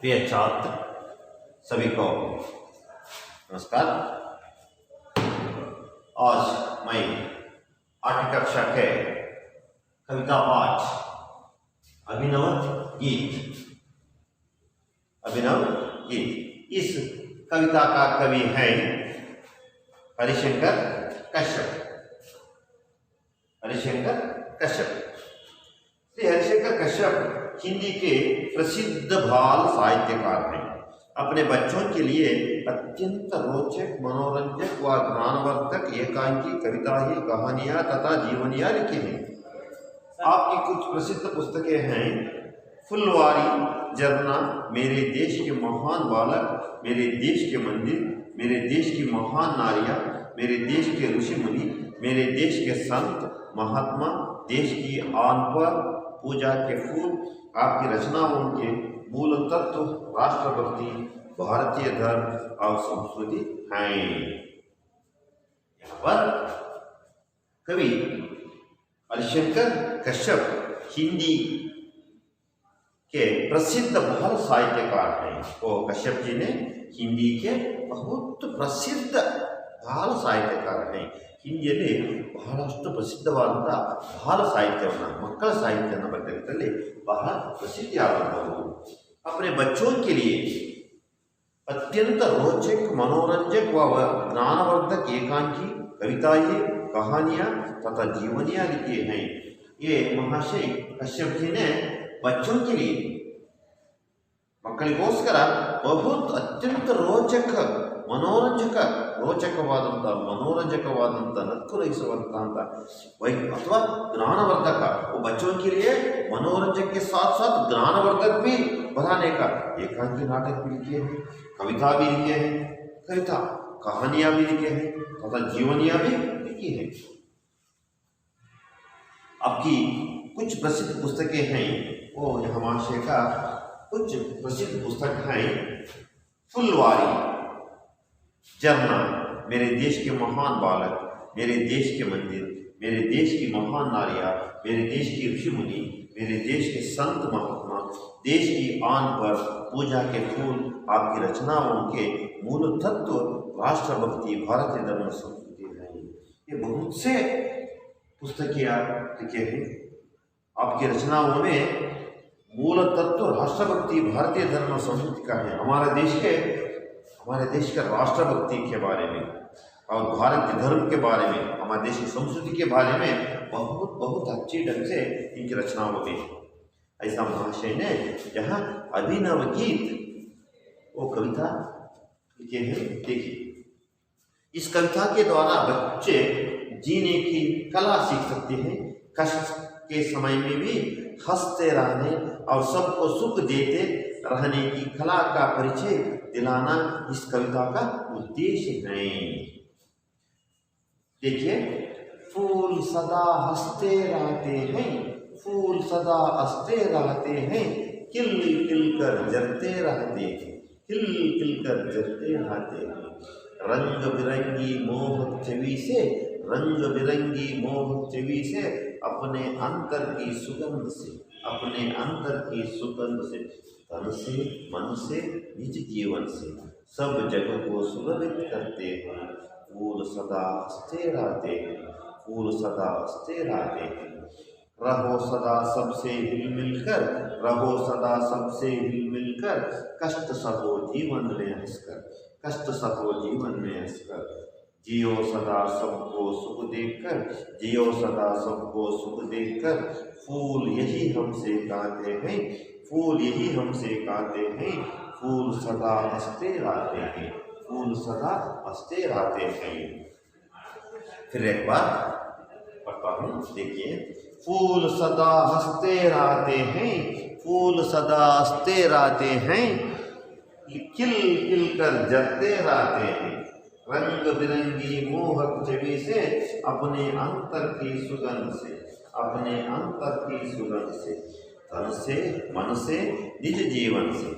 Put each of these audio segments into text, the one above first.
प्रिय छात्र सभी को नमस्कार। आज मैं आठवीं कक्षा के कविता पाठ अभिनव गीत इस कविता का कवि है हरिशंकर कश्यप। श्री हरिशंकर कश्यप हिंदी के प्रसिद्ध बाल साहित्यकार हैं। अपने बच्चों के लिए अत्यंत रोचक, मनोरंजक व ज्ञानवर्धक एकांकी कविताएं, कहानियां तथा जीवनियां लिखी हैं। आपकी कुछ प्रसिद्ध पुस्तकें हैं फुलवारी, झरना, मेरे देश के महान बालक, मेरे देश के मंदिर, मेरे देश की महान नारियां, मेरे देश के ऋषि मुनि, मेरे देश के संत महात्मा, देश की आन पर, पूजा के फूल, आपकी रचनाओं के मूल तत्व, राष्ट्रभक्ति, भारतीय धर्म और संस्कृति हैं। यहाँ पर कवि हरिशंकर कश्यप हिंदी के प्रसिद्ध बाल साहित्यकार हैं। वो कश्यप जी ने हिंदी के बहुत प्रसिद्ध बाल साहित्यकार हैं। ಹಿಂದಿಯಲ್ಲಿ ಬಹಳಷ್ಟು ಪ್ರಸಿದ್ಧವಾದಂತಹ ಬಾಲ ಸಾಹಿತ್ಯವನ್ನು, ಮಕ್ಕಳ ಸಾಹಿತ್ಯವನ್ನು ಬರೆದಿರುತ್ತಲ್ಲಿ ಬಹಳ ಪ್ರಸಿದ್ಧಿಯಾದಂಥವು। अपने बच्चों के लिए अत्यंत रोचक, मनोरंजक व ज्ञानवर्धक एकांकी कविताएं, कहानियां तथा जीवनियां लिखी हैं। ये महाशय कश्यप जी ने बच्चों के लिए, ಮಕ್ಕಳಿಗೋಸ್ಕರ बहुत ಅತ್ಯಂತ मनोरंजकवाದಂಥ नक्ಕು रहिಸುವಂತಹ अथवा ज्ञानवर्धक, वो बच्चों के लिए मनोरंजक के साथ साथ ज्ञानवर्धक भी बनाने का एकांकी नाटक भी लिखे हैं, कविता भी लिखे हैं, कहानियां भी लिखे हैं तथा जीवनियां भी लिखी हैं। आपकी कुछ प्रसिद्ध पुस्तकें हैं, वो यहाँ महाशय का कुछ प्रसिद्ध पुस्तक हैं फुलवारी, झरना, मेरे देश के महान बालक, मेरे देश के मंदिर, मेरे देश की महान नारियां, मेरे देश के ऋषि मुनि, मेरे देश के संत महात्मा, देश की आन पर, पूजा के फूल, आपकी रचनाओं के मूल तत्व, राष्ट्रभक्ति, भारतीय धर्म संस्कृति है। ये बहुत से पुस्तकें आप लिखे हैं। आपकी रचनाओं में मूल तत्व राष्ट्रभक्ति, भारतीय धर्म संस्कृति का है। हमारे देश के राष्ट्रभक्ति के बारे में और भारतीय धर्म के बारे में, हमारे देश की संस्कृति के बारे में बहुत अच्छी ढंग से इनकी रचनाओं में ऐसा महाशय ने जहाँ अभिनव गीत वो कविता लिखे हैं। देखिए, इस कविता के द्वारा बच्चे जीने की कला सीख सकते हैं। कष्ट के समय में भी हंसते रहने और सबको सुख देते रहने की कला का परिचय दिलाना इस कविता का उद्देश्य है। देखिए, फूल सदा हंसते रहते हैं, फूल सदा हंसते रहते हैं, खिल खिल कर जलते रहते हैं, खिल खिल कर जलते रहते हैं। रंग बिरंगी मोहक छवि से, रंग बिरंगी मोहक छवि से, अपने अंतर की सुगंध से, अपने अंतर की सुगंध से, तन से, मन से, निज जीवन से सब जगह को सुलभित करते हैं। फूल सदा हंसते रहते हैं, फूल सदा हंसते रहते हैं। रहो सदा सबसे हिल मिलकर, रहो सदा सबसे हिल मिलकर, कष्ट सहो जीवन में हंसकर, कष्ट सहो जीवन में हंसकर। जियो सदा सबको सुख देकर, जियो सदा सबको सुख देकर। फूल यही हमसे कहते हैं, फूल यही हमसे कहते हैं, फूल सदा हंसते रहते हैं, फूल सदा हंसते रहते हैं। फिर एक बार पढ़ता हूँ, देखिए। फूल सदा हंसते रहते हैं, फूल सदा हंसते रहते हैं, खिल खिल कर जलते रहते हैं। रंग बिरंगी मोहक छवि से, अपने अंतर की सुगंध से, अपने अंतर की सुगंध से, तन से, मन से, निज जीवन से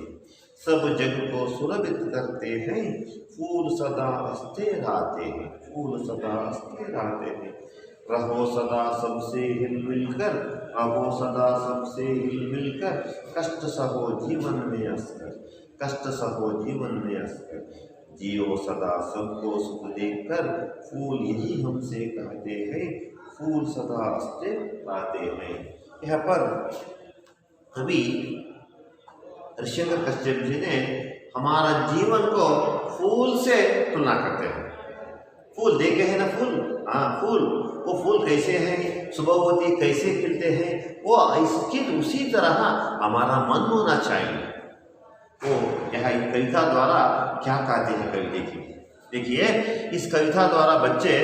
सब जग को सुरभित करते हैं। फूल सदा हंसते रहते हैं, फूल सदा हंसते रहते हैं। रहो सदा सबसे हिल मिलकर, रहो सदा सबसे हिल मिलकर, कष्ट सहो जीवन में हंसकर, कष्ट सहो जीवन में हंसकर, जियो सदा सबको सुख देखकर, फूल यही हमसे कहते हैं, फूल सदा हंसते रहते हैं। यहाँ पर कवि ऋषिशंकर कश्यप जी ने हमारा जीवन को फूल से तुलना करते हैं। फूल देखे हैं ना, फूल, हाँ फूल, वो फूल कैसे हैं, सुबह होती कैसे खिलते हैं, वो इसकी उसी तरह हमारा मन होना चाहिए। वो यहाँ कविता द्वारा क्या कहते हैं कवि, देखिए इस कविता द्वारा बच्चे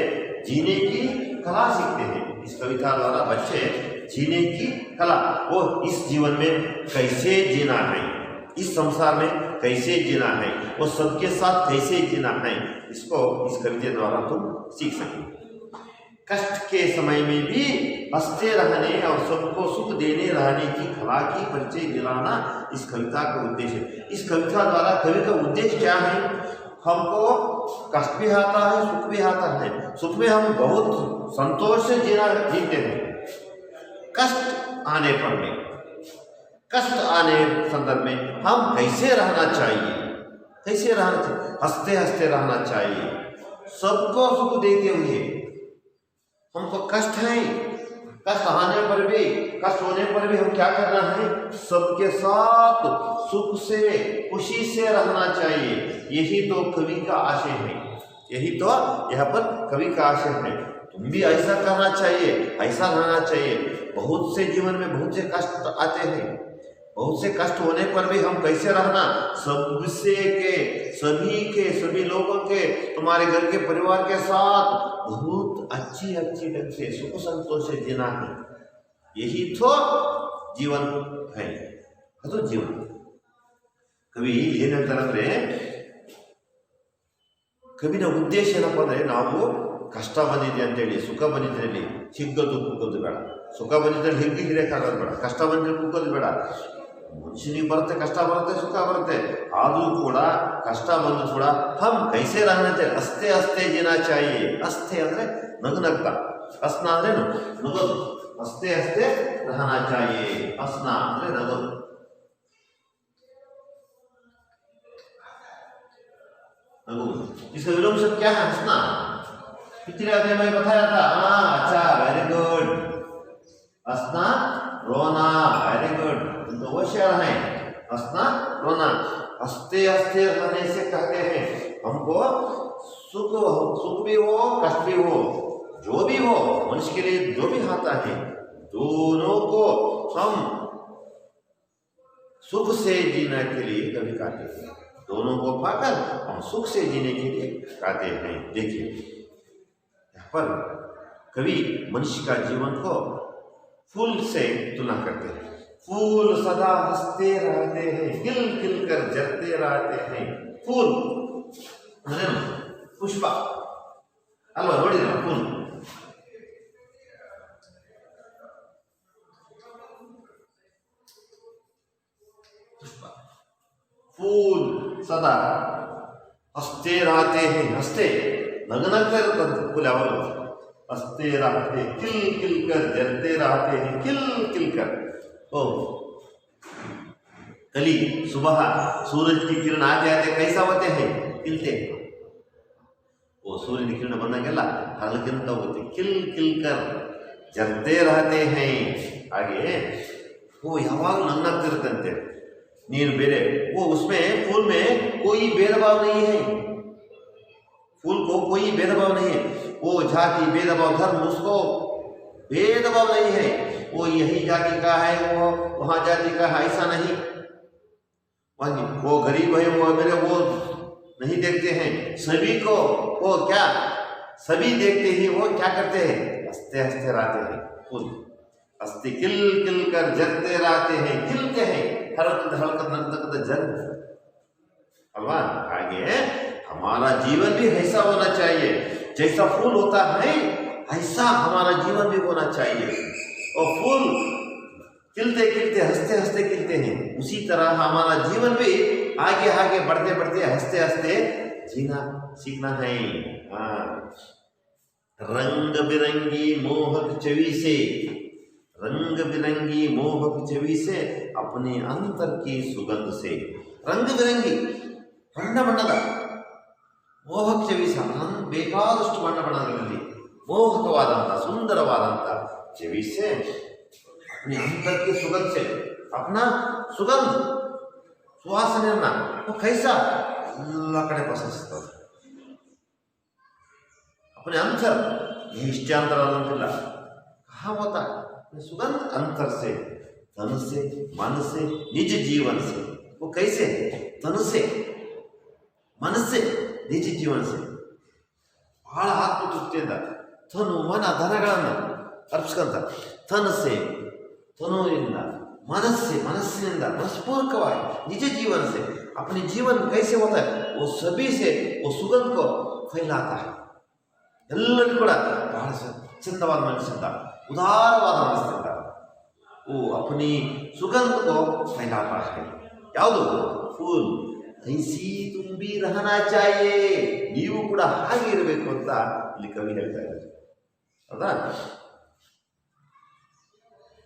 जीने की कला सीखते हैं। इस कविता द्वारा बच्चे जीने की कला, वो इस जीवन में कैसे जीना है, इस संसार में कैसे जीना है, वो सबके साथ कैसे जीना है, इसको इस कविता द्वारा तुम सीख सकें। कष्ट के समय में भी हंसते रहने और सबको सुख देने रहने की कला की परिचय दिलाना इस कविता का उद्देश्य है। इस कविता द्वारा कवि का उद्देश्य क्या है, हमको कष्ट भी आता है, सुख भी आता है। सुख में हम बहुत संतोष से जीते हैं, कष्ट आने पर भी, कष्ट आने संदर्भ में हम कैसे रहना चाहिए, कैसे रहना चाहिए, हंसते हंसते रहना चाहिए, सबको सुख देते हुए। हमको कष्ट है, कष्ट आने पर भी, कष्ट होने पर भी हम क्या करना है, सबके साथ सुख से खुशी से रहना चाहिए। यही तो कवि का आशय है, यही तो यहाँ पर कवि का आशय है। तुम भी ऐसा करना चाहिए, ऐसा रहना चाहिए। बहुत से जीवन में बहुत से कष्ट आते हैं, बहुत से कष्ट होने पर भी हम कैसे रहना, सबसे के सभी लोगों के, तुम्हारे घर के परिवार के साथ बहुत अच्छी ढंग से सुख संतोष से जीना है। यही तो जीवन है, तो जीवन कवि ಏನು ಹೇಳ್ತಾರಂದ್ರೆ, ಕವಿನ ಉದ್ದೇಶ ಏನಪ್ಪ ಅಂದರೆ, ನಾವು ಕಷ್ಟ ಬಂದಿದೆ ಅಂತೇಳಿ ಸುಖ ಬಂದಿದ್ರಲ್ಲಿ ಹಿಗ್ಗೋದು ಕುಗ್ಗೋದು ಬೇಡ, ಸುಖ ಬಂದಿದ್ರಲ್ಲಿ ಹಿಗ್ಗಿ ಹಿಡಿಯೋಕ್ಕಾಗೋದು ಬೇಡ, ಕಷ್ಟ ಬಂದಿದ್ರೆ ಕುಗ್ಗೋದು ಬೇಡ। ಮನುಷ್ಯನಿಗೆ ಬರುತ್ತೆ, ಕಷ್ಟ ಬರುತ್ತೆ, ಸುಖ ಬರುತ್ತೆ, ಆದರೂ ಕೂಡ ಕಷ್ಟ ಬಂದು ಕೂಡ ಹಮ್ ಕೈಸೆ रहना चाहिए, ಹಸ್ತೆ ಹಸ್ತೆ जीना चाहिए। ಹಸ್ತೆ ಅಂದರೆ ನಗು ನಗ್ತಾ, ಹಸ್ನ ಅಂದ್ರೆ ನಗೋದು, ಹಸ್ತೆ ಹಸ್ತೆ रहना चाहिए। ಹಸ್ನ ಅಂದ್ರೆ ನಗೋದು, नगु। इसका विलोम शब्द क्या है, हंसना। पिछले अध्याय में बताया था, हाँ अच्छा, वेरी गुड। हंसना रोना, वेरी गुड, तो वो शेर है, हंसना रोना। हंसते हंसते रहने से कहते हैं हमको सुख भी हो कष्ट भी हो, जो भी हो मनुष्य के लिए जो भी आता है, दोनों को हम सुख से जीने के लिए कभी कहते हैं, दोनों को पाकर हम सुख से जीने के लिए कहते हैं। देखिए यहाँ पर कवि मनुष्य का जीवन को फूल से तुलना करते हैं। फूल सदा हंसते रहते हैं, खिल खिल कर जलते रहते हैं। फूल ಅಂದ್ರೆ ಪುಷ್ಪ ಅಲ್ವಾ, ನೋಡಿದ್ರ फूल, फूल सदा हंसते रहते हैं, हंसते नगनगते रहते फूल यावल हंसते रहते, खिल खिल कर जलते रहते हैं, खिल खिल कर। ओ कली सुबह सूरज की किरण आ जाते कैसा होते हैं, खिलते हैं। वो सूर्य की किरण ಬಂದಾಗೆಲ್ಲ ಹರಳಕ್ಕಿಂತ ಹೋಗುತ್ತೆ, खिल खिल कर जलते रहते हैं। आगे वो ಯಾವಾಗ ನಗ್ನಗ್ತಿರುತ್ತಂತೆ, नीर बेरे, वो उसमें फूल में कोई भेदभाव नहीं है, फूल को कोई भेदभाव नहीं है। वो जाति भेदभाव धर्म उसको भेदभाव नहीं है, वो यही जाति का है, वो वहाँ जाति का है, ऐसा नहीं। वो गरीब है, वो मेरे, वो नहीं देखते हैं, सभी को वो क्या सभी देखते ही वो क्या करते हैं, हंसते हंसते रहते हैं। फूल हंसते खिल खिल कर जलते रहते हैं, खिलते हैं, हल्का नगनगता जल अल्वा। आगे हमारा जीवन भी ऐसा होना चाहिए, जैसा फूल होता है ऐसा हमारा जीवन भी होना चाहिए। और फूल खिलते खिलते हंसते हंसते खिलते हैं, उसी तरह हमारा जीवन भी आगे आगे बढ़ते बढ़ते हंसते हंसते जीना सीखना है। रंग बिरंगी मोहक छवि से रंग बिरंगी मोहक छवि से अपने अंतर की सुगंध से रंग बिरंगी ಬಣ್ಣ ಬಣ್ಣದ ಮೋಹಕ ಚವಿಸ ಬೇಕಾದಷ್ಟು ಬಣ್ಣ ಬಣ್ಣಗಳಲ್ಲಿ ಮೋಹಕವಾದಂಥ ಸುಂದರವಾದಂಥ ಚವಿಸೆ अपने अंतर की सुगंध से अपना सुगंध सुवासನೆಯನ್ನ कैसा ಎಲ್ಲ ಕಡೆ ಪಸರಿಸ್ತದೆ अपने अंतर निश्चयांतर अंतिಲ್ಲ कहाँ होता है सुगंध अंतर से तन से मन से निज जीवन से वो कैसे तन से मन से निज जीवन से ಬಹಳ ಆತ್ಮತೃಪ್ತಿಯಿಂದ ತನು ಮನ ಧನಗಳನ್ನು ಅರ್ಪಿಸ್ಕೊಂತ ತನಸೆ तनुविंदा मनस्सिनिंदा मनस्पूर्वकವಾಗಿ निज जीवन से अपने जीवन कैसे होता है वो सभी से वो सुगंध को फैलाता है ಎಲ್ಲರಿಗೂ ಕೂಡ ಬಹಳ ಚಂದವಾದ ಮನಸ್ಸಿಂದ ಉದಾರವಾದ ಮನಸ್ಸಿಂದ वो अपनी सुगंध को फैलाता है ಯಾವುದು ಫೂಲ್ ऐसी तुम भी रहना चाहिए ನೀವು ಕೂಡ ಹಾಗೆ ಇರಬೇಕು ಅಂತ ಇಲ್ಲಿ ಕವಿ ಹೇಳ್ತಾ ಇದ್ದಾರೆ ಹೌದಾ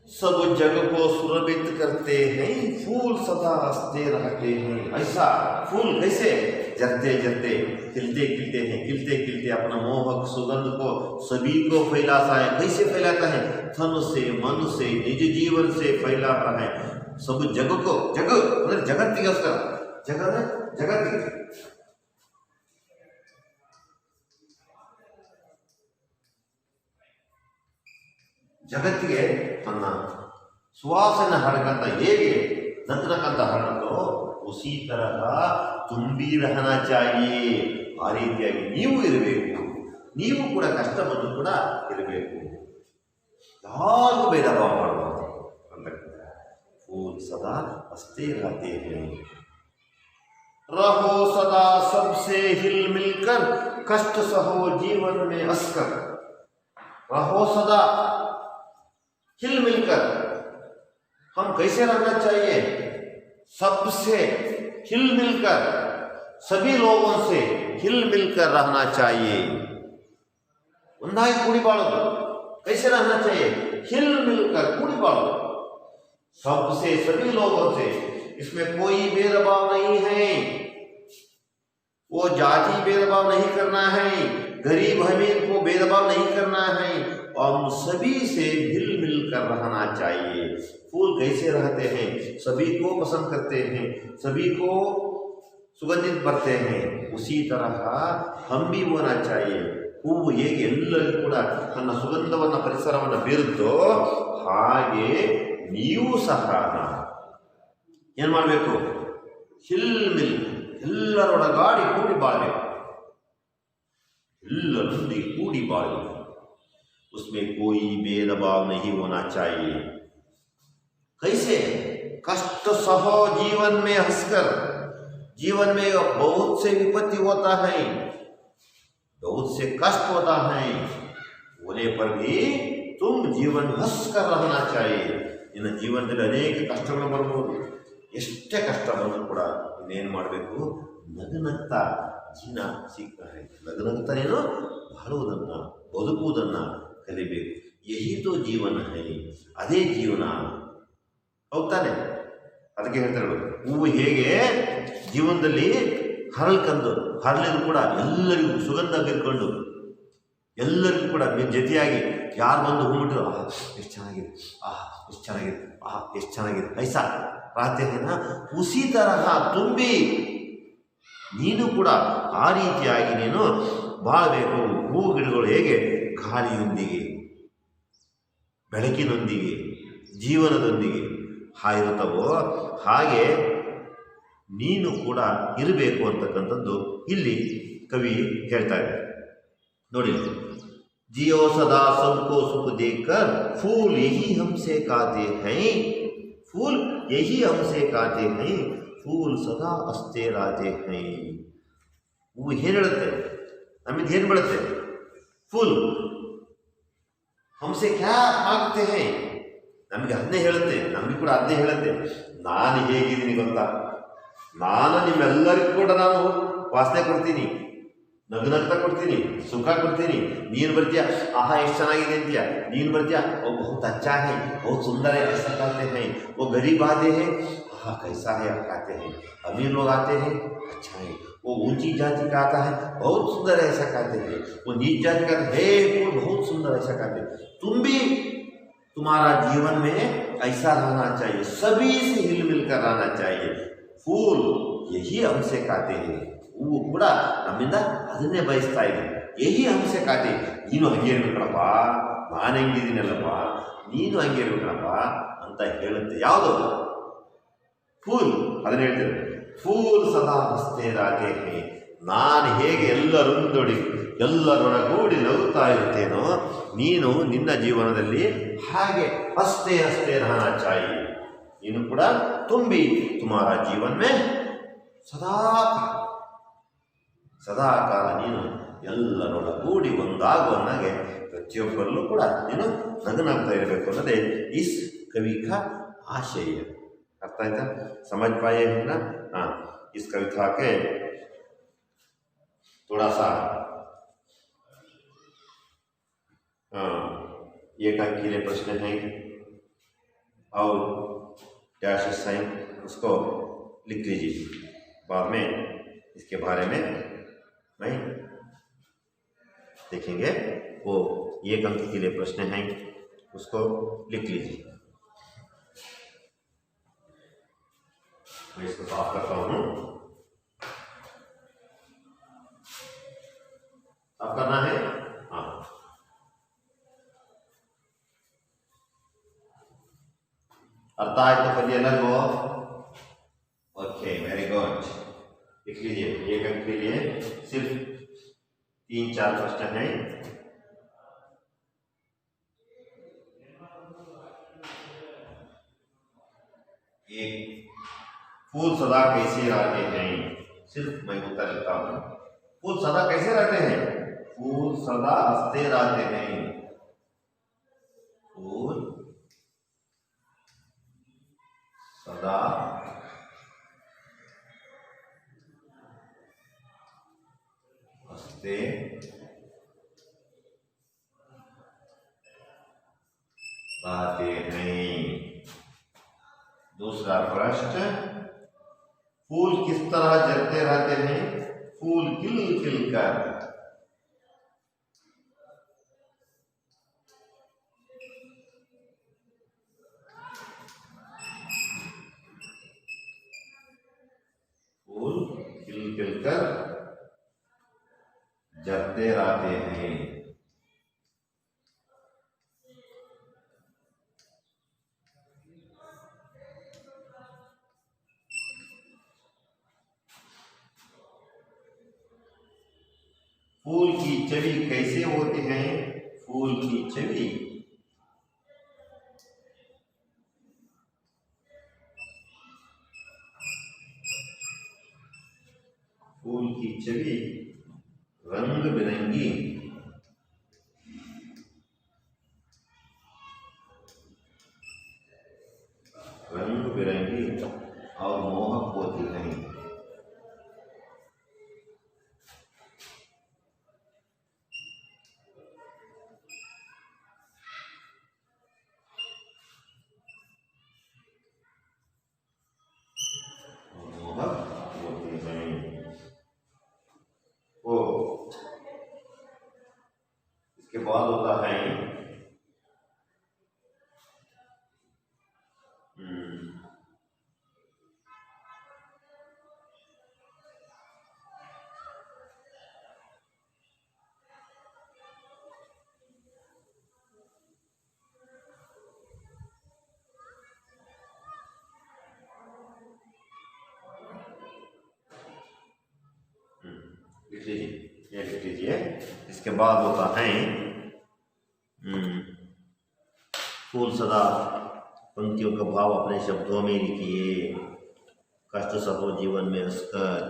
सब जग को सुरभित करते हैं फूल सदा हंसते रहते हैं ऐसा फूल कैसे जरते जरते खिलते खिलते हैं खिलते खिलते अपना मोहक सुगंध को सभी को फैलाता है कैसे फैलाता है तन से मन से निज जीवन से फैलाता है सब जग को जग मतलब जगत्तिಗೋಸ್ಕರ जगत जगत्तिಗೆ ಜಗತ್ತಿಗೆ ತನ್ನ ಸುವಾಸನೆ ಹರಕಂತ ಹೇಗೆ ನಗ್ನಕಂತ ಹರಡುತ್ತೋ ಉಸಿ ತರಹ ತುಂಬಿ ರಹನಾ ಚಾಹಿಯೇ ಆ ರೀತಿಯಾಗಿ ನೀವು ಇರಬೇಕು ನೀವು ಕೂಡ ಕಷ್ಟ ಬಂದು ಕೂಡ ಇರಬೇಕು ಯಾರಿಗೂ ಭೇದ ಭಾವ ಮಾಡಬಾರ್ದು ಅಂತ ಫೂಲ್ ಸದಾ ಹಸ್ತೆ रहते हैं रहो सदा सबसे हिल मिलकर कष्ट सहो जीवन में हंसकर रहो सदा हिल मिलकर हम कैसे रहना चाहिए सबसे हिल मिलकर सभी लोगों से हिल मिलकर रहना चाहिए ಒಂದಾಗಿ ಕೂಡಿ ಬಾಳೋದು कैसे रहना चाहिए हिल मिलकर ಕೂಡಿ ಬಾಳೋದು सबसे सभी लोगों से इसमें कोई भेदभाव नहीं है वो जाति भेदभाव नहीं करना है गरीब अमीर को भेदभाव नहीं करना है और हम सभी से मिल मिलकर रहना चाहिए फूल कैसे रहते हैं सभी को पसंद करते हैं सभी को सुगंधित करते हैं उसी तरह हम भी होना चाहिए ಹೂವು ಹೇಗೆ ಎಲ್ಲರಿಗೂ ಕೂಡ ತನ್ನ ಸುಗಂಧವನ್ನು ಪರಿಸರವನ್ನು ಬೀರುತ್ತೋ ಹಾಗೆ ನೀವು ಸಹ ಏನು ಮಾಡಬೇಕು ಹಿಲ್ಮಿಲ್ ಎಲ್ಲರೊಡಗಾಡಿ ಕೂಡಿ ಬಾಳಬೇಕು ಎಲ್ಲರೊಂದಿಗೆ ಕೂಡಿ ಬಾಳಬೇಕು उसमें कोई भेदभाव नहीं होना चाहिए कैसे कष्ट सहो जीवन में हंसकर जीवन में बहुत से विपत्ति होता है बहुत से कष्ट होता है होने पर भी तुम जीवन हंसकर रहना चाहिए इन ಜೀವನದಲ್ಲಿ ಅನೇಕ ಕಷ್ಟಗಳು ಬರಬಹುದು ಎಷ್ಟೇ ಕಷ್ಟ ಬಂದರೂ ಕೂಡ ಇನ್ನೇನು ಮಾಡಬೇಕು ನಗುನಗ್ತಾ ಜೀವನ ಸಿಗ್ತಾರೆ ನಗುನಗ್ತಾನೇನೋ ಬಾಳುವುದನ್ನು ಬದುಕುವುದನ್ನು ಕಲಿಬೇಕು ಯಹಿ ತೋ ಜೀವನ ಹೈ ಅದೇ ಜೀವನ ಹೋಗ್ತಾನೆ ಅದಕ್ಕೆ ಹೇಳ್ತಾರೆ ಹೂವು ಹೇಗೆ ಜೀವನದಲ್ಲಿ ಹರಳ್ಕಂದು ಹರಳಿದ್ರು ಕೂಡ ಎಲ್ಲರಿಗೂ ಸುಗಂಧ ಬೀರ್ಕೊಂಡು ಎಲ್ಲರಿಗೂ ಕೂಡ ಜೊತೆಯಾಗಿ ಯಾರು ಬಂದು ಹೂಮಿಟ್ರು ಎಷ್ಟು ಚೆನ್ನಾಗಿದೆ ಎಷ್ಟು ಚೆನ್ನಾಗಿದೆ ಎಷ್ಟು ಚೆನ್ನಾಗಿದೆ ಐಸಾ ಪ್ರಾರ್ಥನೆನ ಉಸಿ ತರಹ ತುಂಬಿ ನೀನು ಕೂಡ ಆ ರೀತಿಯಾಗಿ ನೀನು ಬಾಳಬೇಕು ಹೂ ಗಿಡಗಳು ಹೇಗೆ ಗಾಳಿಯೊಂದಿಗೆ ಬೆಳಕಿನೊಂದಿಗೆ ಜೀವನದೊಂದಿಗೆ ಇರುತ್ತವೋ ಹಾಗೆ ನೀನು ಕೂಡ ಇರಬೇಕು ಅಂತಕ್ಕಂಥದ್ದು ಇಲ್ಲಿ ಕವಿ ಹೇಳ್ತಾ ಇದ್ದಾರೆ ನೋಡಿ जियो सदा सबको सुख देकर फूल यही हमसे कहते हैं फूल यही हमसे कहते हैं फूल सदा हंसते रहते हैं वो ಏನು ಹೇಳುತ್ತೆ ನಮಗೆ ಏನು ಬರುತ್ತೆ फूल हमसे क्या मांगते हैं ನಮಗೆ ಅದನ್ನೇ ಹೇಳುತ್ತೆ ನಮಗೆ ಕೂಡ ಅದನ್ನೇ ಹೇಳುತ್ತೆ ನಾನು ಹೇಗಿದ್ದೀನಿ ಗೊತ್ತಾ ನಾನು ನಿಮ್ಮೆಲ್ಲರಿಗೂ ಕೂಡ ನಾನು ವಾಸನೆ ಕೊಡ್ತೀನಿ ನಗ್ನಗ್ತಾ ಕೊಡ್ತೀನಿ, ಸುಖ ಕೊಡ್ತೀನಿ, ನೀನು ಬರ್ತೀಯ, ಆಹಾ ಎಷ್ಟು ಚೆನ್ನಾಗಿದೆ ಅಂತೀಯ, ನೀನು ಬರ್ತೀಯ, वो बहुत अच्छा है, बहुत सुंदर है, ऐसा कहते हैं। वो गरीब आते हैं, हाँ कैसा है कहते हैं। अमीर लोग आते हैं, अच्छा है। वो ऊंची जाति का आता है, बहुत सुंदर है ऐसा कहते हैं। वो नीच जाति का है, वो बहुत सुंदर ऐसा कहते हैं। तुम भी, तुम्हारा जीवन में ऐसा रहना चाहिए, सभी से हिल मिल कर रहना चाहिए। फूल यही हमसे कहते हैं, ಹೂವು ಕೂಡ ನಮ್ಮಿಂದ ಅದನ್ನೇ ಬಯಸ್ತಾ ಇದೆ, ಯಹಿ ಹಂಸೆ ಕಾತೆ, ನೀನು ಹಂಗೆ ಇರ್ಬೇಕಣಪ್ಪ, ನಾನು ಹೆಂಗಿದ್ದೀನಲ್ಲಪ್ಪ, ನೀನು ಹಂಗೆ ಇರ್ಬೇಕಣಪ್ಪ ಅಂತ ಹೇಳುತ್ತೆ. ಯಾವುದು? ಫೂಲ್. ಅದನ್ನ ಹೇಳ್ತೇವೆ, ಫೂಲ್ ಸದಾ ಹಸ್ತೆ ರಾತೆ ಹೇ, ನಾನು ಹೇಗೆ ಎಲ್ಲರೊಡಗೂಡಿ ನಗುತ್ತಾ ಇರ್ತೇನೋ, ನೀನು ನಿನ್ನ ಜೀವನದಲ್ಲಿ ಹಾಗೆ ಹಸ್ತೆ ಹಸ್ತೆ ರಹನಾ ಚಾಹಿಯೆ. ನೀನು ಕೂಡ ತುಂಬಿ ತುಮಾರ ಜೀವನ ಮೇ ಸದಾಕಾಲ ನೀನು ಎಲ್ಲರೊಡಗೂಡಿ ಒಂದಾಗುವನ್ನಾಗೆ ಪ್ರತಿಯೊಬ್ಬರಲ್ಲೂ ಕೂಡ ನೀನು ನಗನಾಗ್ತಾ ಇರಬೇಕು ಅನ್ನೋದೇ ಇಸ್ कवि का आशय है। अर्थ आयता? समझ पाए हैं ना? हाँ, इस कविता के थोड़ा सा एक अंक के लिए प्रश्न है और डैशेस हैं, उसको लिख लीजिए। बाद में इसके बारे में नहीं देखेंगे। वो एक अंक के लिए प्रश्न हैं, उसको लिख लीजिए। मैं इसको साफ करता हूँ। साफ करना है? हाँ, अर्थ आए तो करिए अलग हो। Okay, very good. लिख लीजिए। एक अंक के लिए सिर्फ 3-4 प्रश्न हैं। एक, फूल सदा कैसे रहते हैं? सिर्फ मैं उत्तर लिखता हूं। फूल सदा कैसे रहते हैं? फूल सदा हंसते रहते हैं। फूल सदा हंसते रहते हैं। दूसरा प्रश्न, फूल किस तरह जलते रहते हैं? फूल खिल खिल कर। फूल खिल खिल कर जलते रहते हैं। फूल की छवि कैसे होती है? फूल की छवि रंग बिरंगी और मोहक होती है। इसके बाद होता है लिख लीजिए, ये लिख लीजिए। इसके बाद होता है फूल सदा, पंक्तियों का भाव अपने शब्दों में लिखिए। कष्ट सहो जीवन में हंसकर।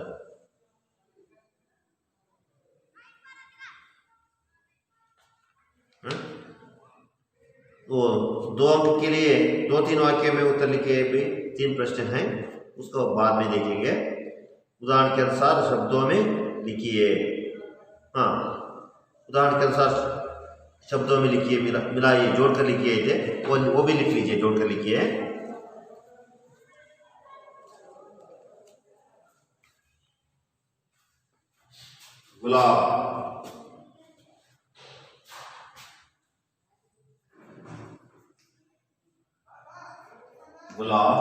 वो 2 अंक के लिए 2-3 वाक्य में उत्तर लिखे भी 3 प्रश्न हैं, उसको बाद में देखेंगे। उदाहरण के अनुसार शब्दों में लिखिए। हाँ, उदाहरण के अनुसार शब्दों में लिखिए, मिलाइए, जोड़कर लिखिए थे, वो भी लिख लीजिए, जोड़कर लिखिए। गुलाब, गुलाब,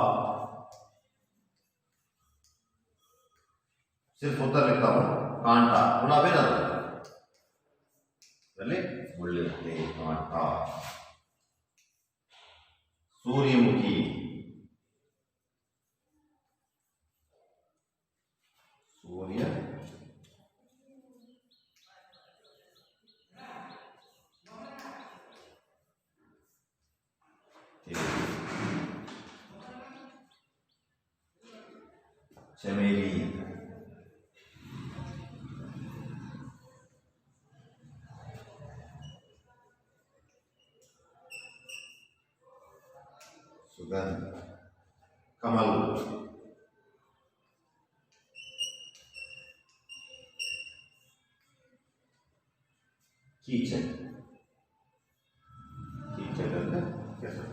सिर्फ उत्तर लिखता हूं, कांटा, गुलाब है ना, चलिए मुल्ले कांटा। सूर्यमुखी, सूर्य चमेली, सुगंध, कमल, कीचड़, कीचड़ कैसा,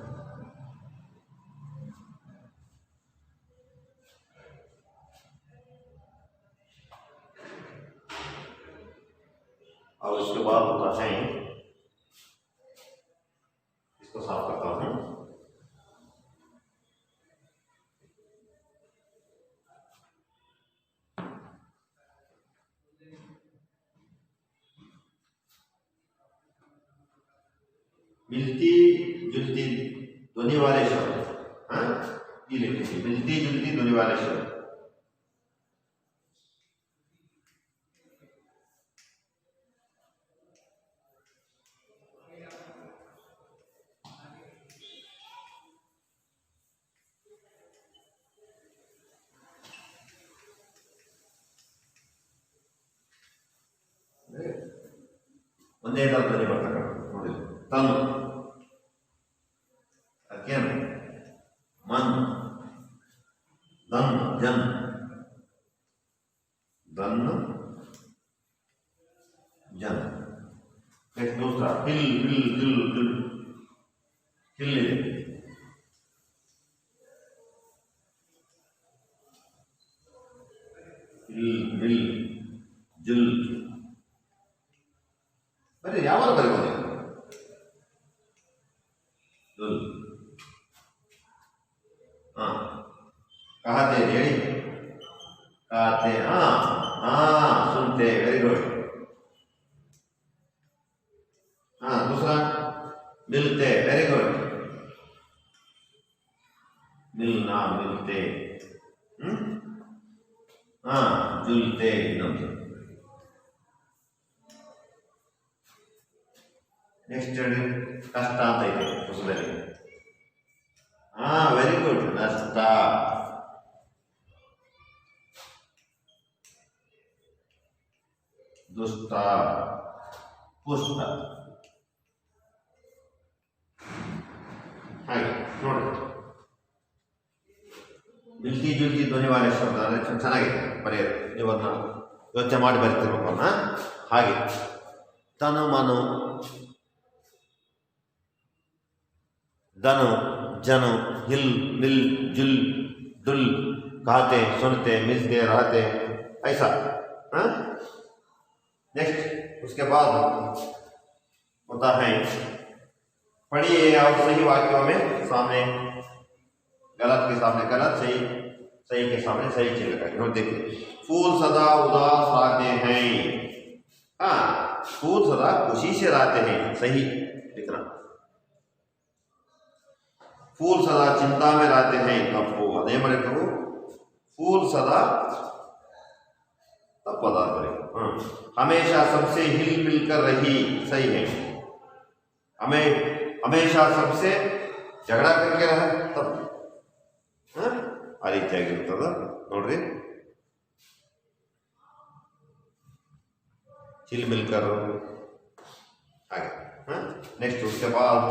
और उसके बाद होता है, इसको साफ करता हूं, मिलती जुलती ध्वनि वाले शब्द, हाँ, ये लिख लीजिए, मिलती जुलती ध्वनि वाले शब्द। ಒಂದೇ ಧ್ವನಿ ಬರ್ತಕ್ಕಂಥ ನೋಡಿ, ತನ್, ಅಕ್ಕೇನು, मन, धन, जन, धन, जन। नेक्स्ट दूसरा, हिल, हिल, हिल, हिल, हिल, हिल, हिल, जुल, बरे यावर बरबोदे, जुल, हाँ, कहते, रेडी, कहते, हाँ, हाँ, सुनते, वेरी गुड, हाँ, दूसरा, मिलते, वेरी गुड, मिलना, मिलते, हाँ, जुलते, एकदम। नेक्स्ट कष्ट ಅಂತ ಇದೆ ಪುಸ್ತಕದಲ್ಲಿ, हाँ, वेरी गुड, नष्ट, दुष्ट, पुष्ट, ಹಾಗೆ ನೋಡಿ, ಮಿಲ್ತಿ ಜುಲ್ತಿ ಧ್ವನಿ ವಾಲೆ ಶಬ್ದ ಅಂದರೆ ಚೆನ್ನಾಗಿದೆ ಬರೆಯೋದು, ನೀವು ಅದನ್ನ ಯೋಚನೆ ಮಾಡಿ ಬರೀತಿರ್ಬೇಕು ಅನ್ನ. ಹಾಗೆ ತನು ಮನು, धनु, जनु, हिल, मिल, जुल, दुल, कहते, सुनते, मिलते, रहते, ऐसा, हाँ। नेक्स्ट उसके बाद होता है, पढ़िए और सही वाक्यों में सामने गलत के सामने गलत, सही सही के सामने सही चीज लगाइए। और देखिए, फूल सदा उदास रहते हैं, हाँ, फूल सदा खुशी से रहते हैं, सही लिखना। फूल सदा चिंता में रहते हैं, तप्पु, अदे मरे कहो, फूल सदा तप्पदा करे, हाँ, हमेशा सबसे हिल मिलकर रही, सही है, हमें हमेशा सबसे झगड़ा करके रहा तब, हाँ, आ ರೀತಿಯಾಗಿರುತ್ತದ ನೋಡ್ರಿ, हिल मिलकर आगे, हाँ। नेक्स्ट उसके बाद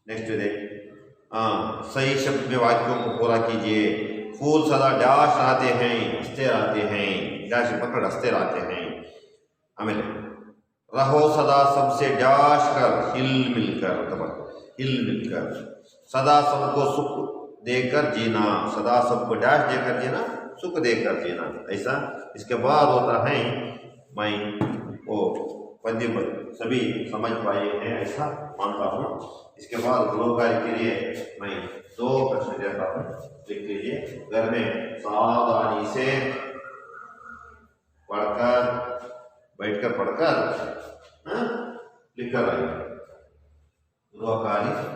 नेक्स्ट है, हाँ, सही शब्द में वाक्यों को पूरा कीजिए, फूल सदा डैश रहते हैं, हंसते रहते हैं, डैश पकड़ हंसते रहते हैं। आमेले रहो सदा सबसे डैश कर, हिल मिलकर, हिल मिलकर, सदा सबको सुख देकर जीना, सदा सबको डैश देकर जीना, सुख देकर जीना, ऐसा। इसके बाद होता है मैं वो पद्य सभी समझ पाए हैं ऐसा मानता हूँ। इसके बाद गृह कार्य के लिए मैं 2 प्रश्न देता हूँ, लिख लीजिए। घर में सावधानी से पढ़कर, बैठकर पढ़कर लिखकर आइए गृह कार्य।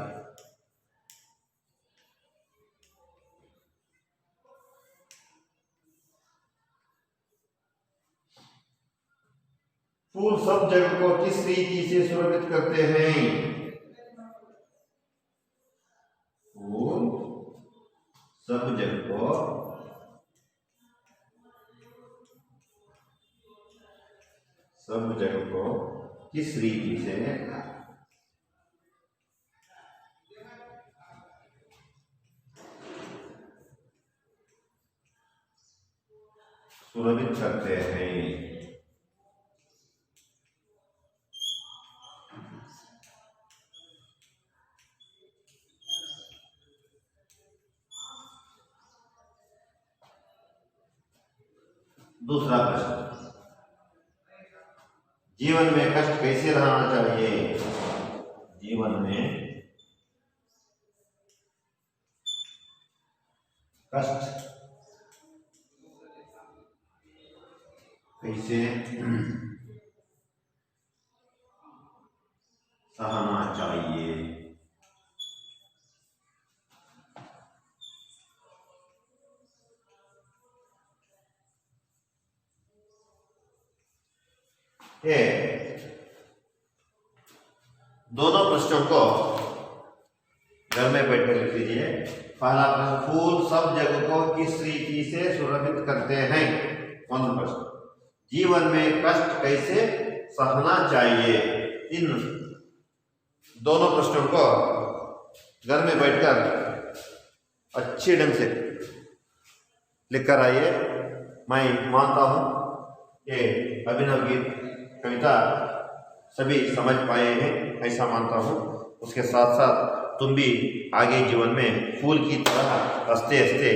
फूल सब जगह को किस रीति से सुरक्षित करते हैं? फूल सब जगह को किस रीति से सुरक्षित करते हैं? दूसरा प्रश्न, जीवन में कष्ट कैसे रहना चाहिए? जीवन में कष्ट कैसे सहना चाहिए? ये दोनों प्रश्नों को घर में बैठकर लिख लीजिए। पहला प्रश्न, फूल सब जगह को किस रीति से सुरक्षित करते हैं? कौन सा प्रश्न? जीवन में कष्ट कैसे सहना चाहिए? इन दोनों प्रश्नों को घर में बैठकर अच्छे ढंग से लिखकर आइए। मैं मानता हूं कि अभिनव गीत कविता सभी समझ पाए हैं, ऐसा मानता हूँ। उसके साथ साथ तुम भी आगे जीवन में फूल की तरह हंसते हंसते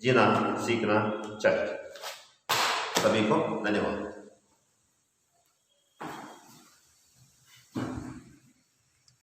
जीना सीखना चाहिए। सभी को धन्यवाद।